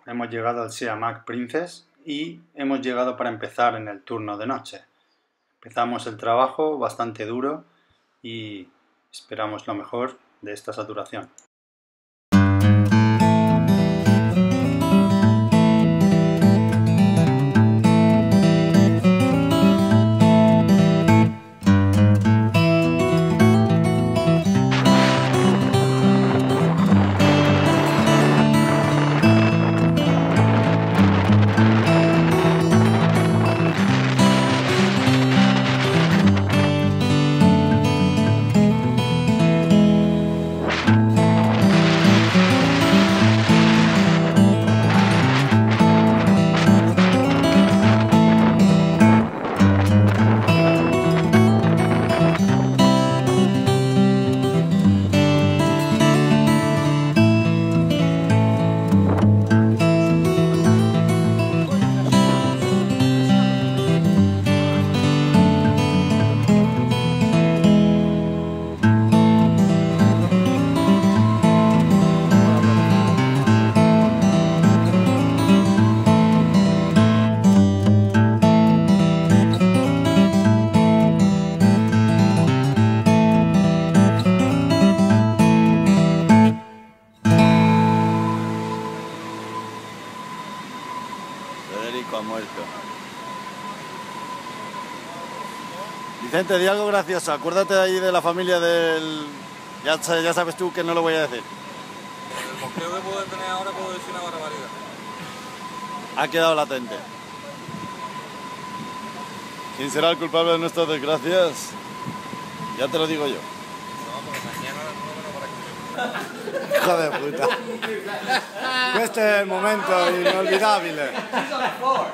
hemos llegado al Siamak Princess y hemos llegado para empezar en el turno de noche. Empezamos el trabajo bastante duro y esperamos lo mejor de esta saturación. Federico ha muerto. Vicente, di algo gracioso. Acuérdate de ahí de la familia del... Ya sabes tú que no lo voy a decir. El mosqueo que puedo tener ahora puedo decir una barbaridad. Ha quedado latente. ¿Quién será el culpable de nuestras desgracias? Ya te lo digo yo. No, porque mañana no me Hijo de puta. Este es el momento inolvidable. ¡Gol!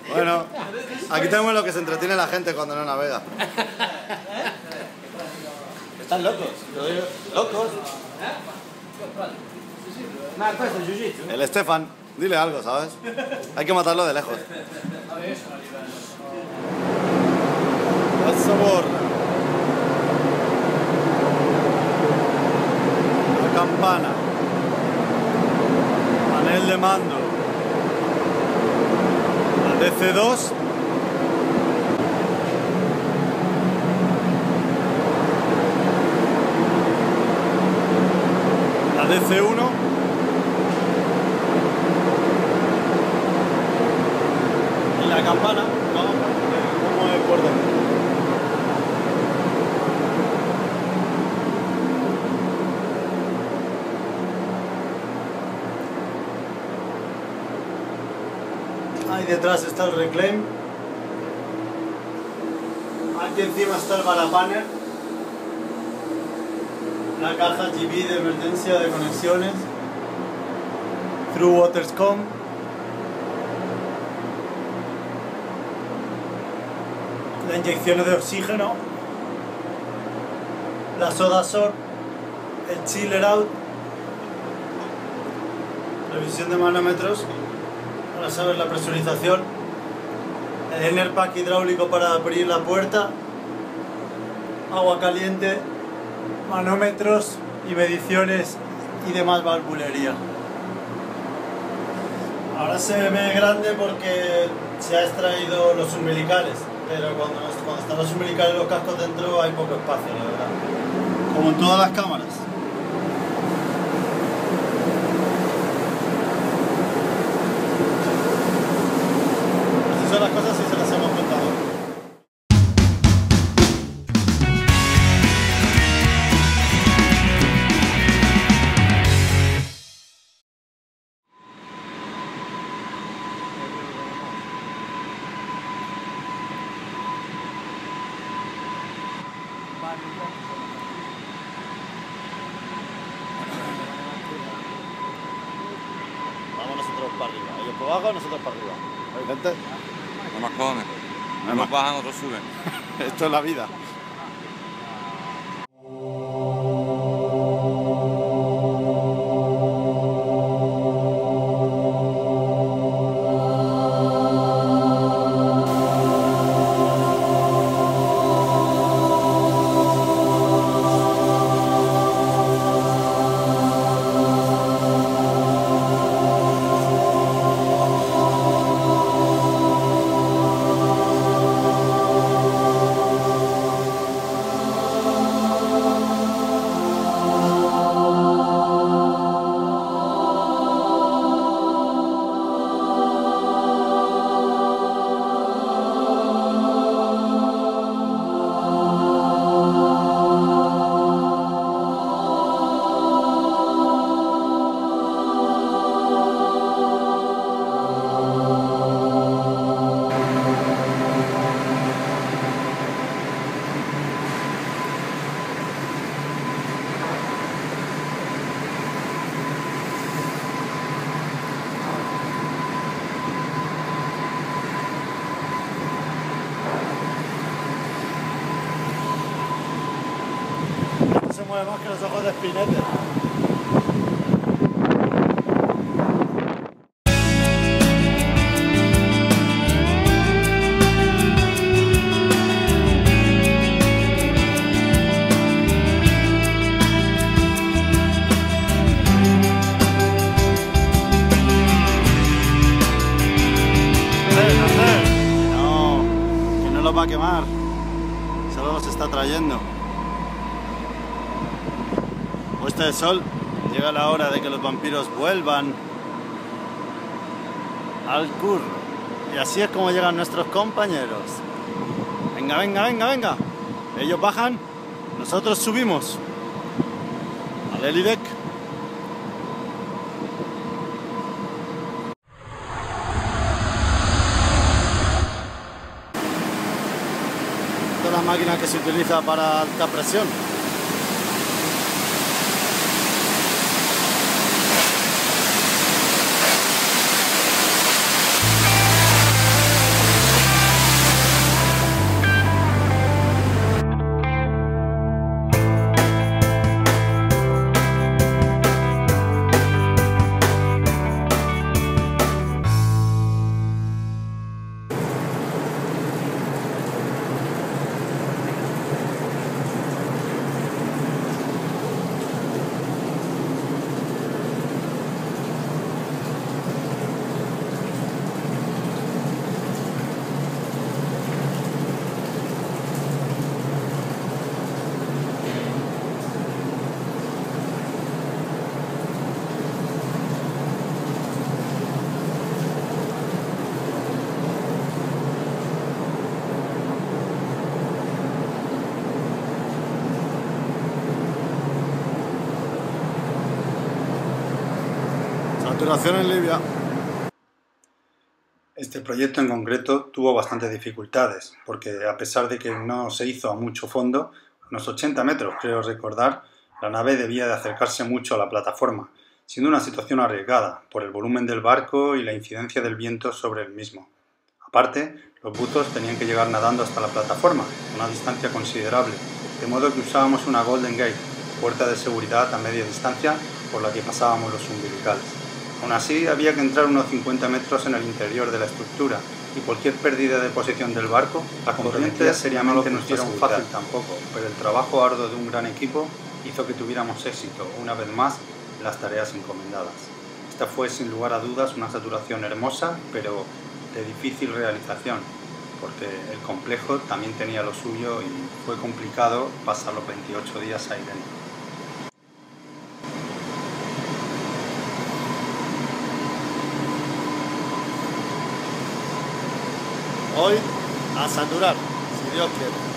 Bueno, aquí tenemos lo que se entretiene la gente cuando no navega. Están locos. Locos. El Estefan, dile algo, ¿sabes? Hay que matarlo de lejos. El sabor. La campana. Panel de mando. La DC2. La DC1. Y la campana. No, como el cordón. Ahí detrás está el reclaim. Aquí encima está el balapanner. La caja GB de emergencia de conexiones. Through Waterscom. La inyección de oxígeno. La soda sort. El chiller out. Revisión de manómetros para saber la presurización, el inner pack hidráulico para abrir la puerta, agua caliente, manómetros y mediciones y demás valvulería. Ahora se ve grande porque se ha extraído los umbilicales, pero cuando están los umbilicales y los cascos dentro hay poco espacio, la verdad. Como en todas las cámaras. Son las cosas y se las hemos contado. Vamos nosotros para arriba. Ellos por abajo, nosotros para arriba. ¿Hay gente? No más cojones. Unos bajan, otros suben. Esto es la vida. mueve más que los ojos de Spinetta. Que no los va a quemar, solo los está trayendo. Puesta de sol, llega la hora de que los vampiros vuelvan al curro. Y así es como llegan nuestros compañeros. Venga, venga, venga, venga. Ellos bajan, nosotros subimos al helideck. Esta es la máquina que se utiliza para alta presión. Saturación en Libia. Este proyecto en concreto tuvo bastantes dificultades, porque a pesar de que no se hizo a mucho fondo, unos 80 metros creo recordar, la nave debía de acercarse mucho a la plataforma, siendo una situación arriesgada por el volumen del barco y la incidencia del viento sobre el mismo. Aparte, los buzos tenían que llegar nadando hasta la plataforma, una distancia considerable, de modo que usábamos una Golden Gate, puerta de seguridad a media distancia por la que pasábamos los umbilicales. Aún así, había que entrar unos 50 metros en el interior de la estructura y cualquier pérdida de posición del barco, la corriente seriamente no hicieron fácil tampoco, pero el trabajo arduo de un gran equipo hizo que tuviéramos éxito, una vez más, en las tareas encomendadas. Esta fue, sin lugar a dudas, una saturación hermosa, pero de difícil realización, porque el complejo también tenía lo suyo y fue complicado pasar los 28 días ahí dentro. Hoy a saturar, si Dios quiere.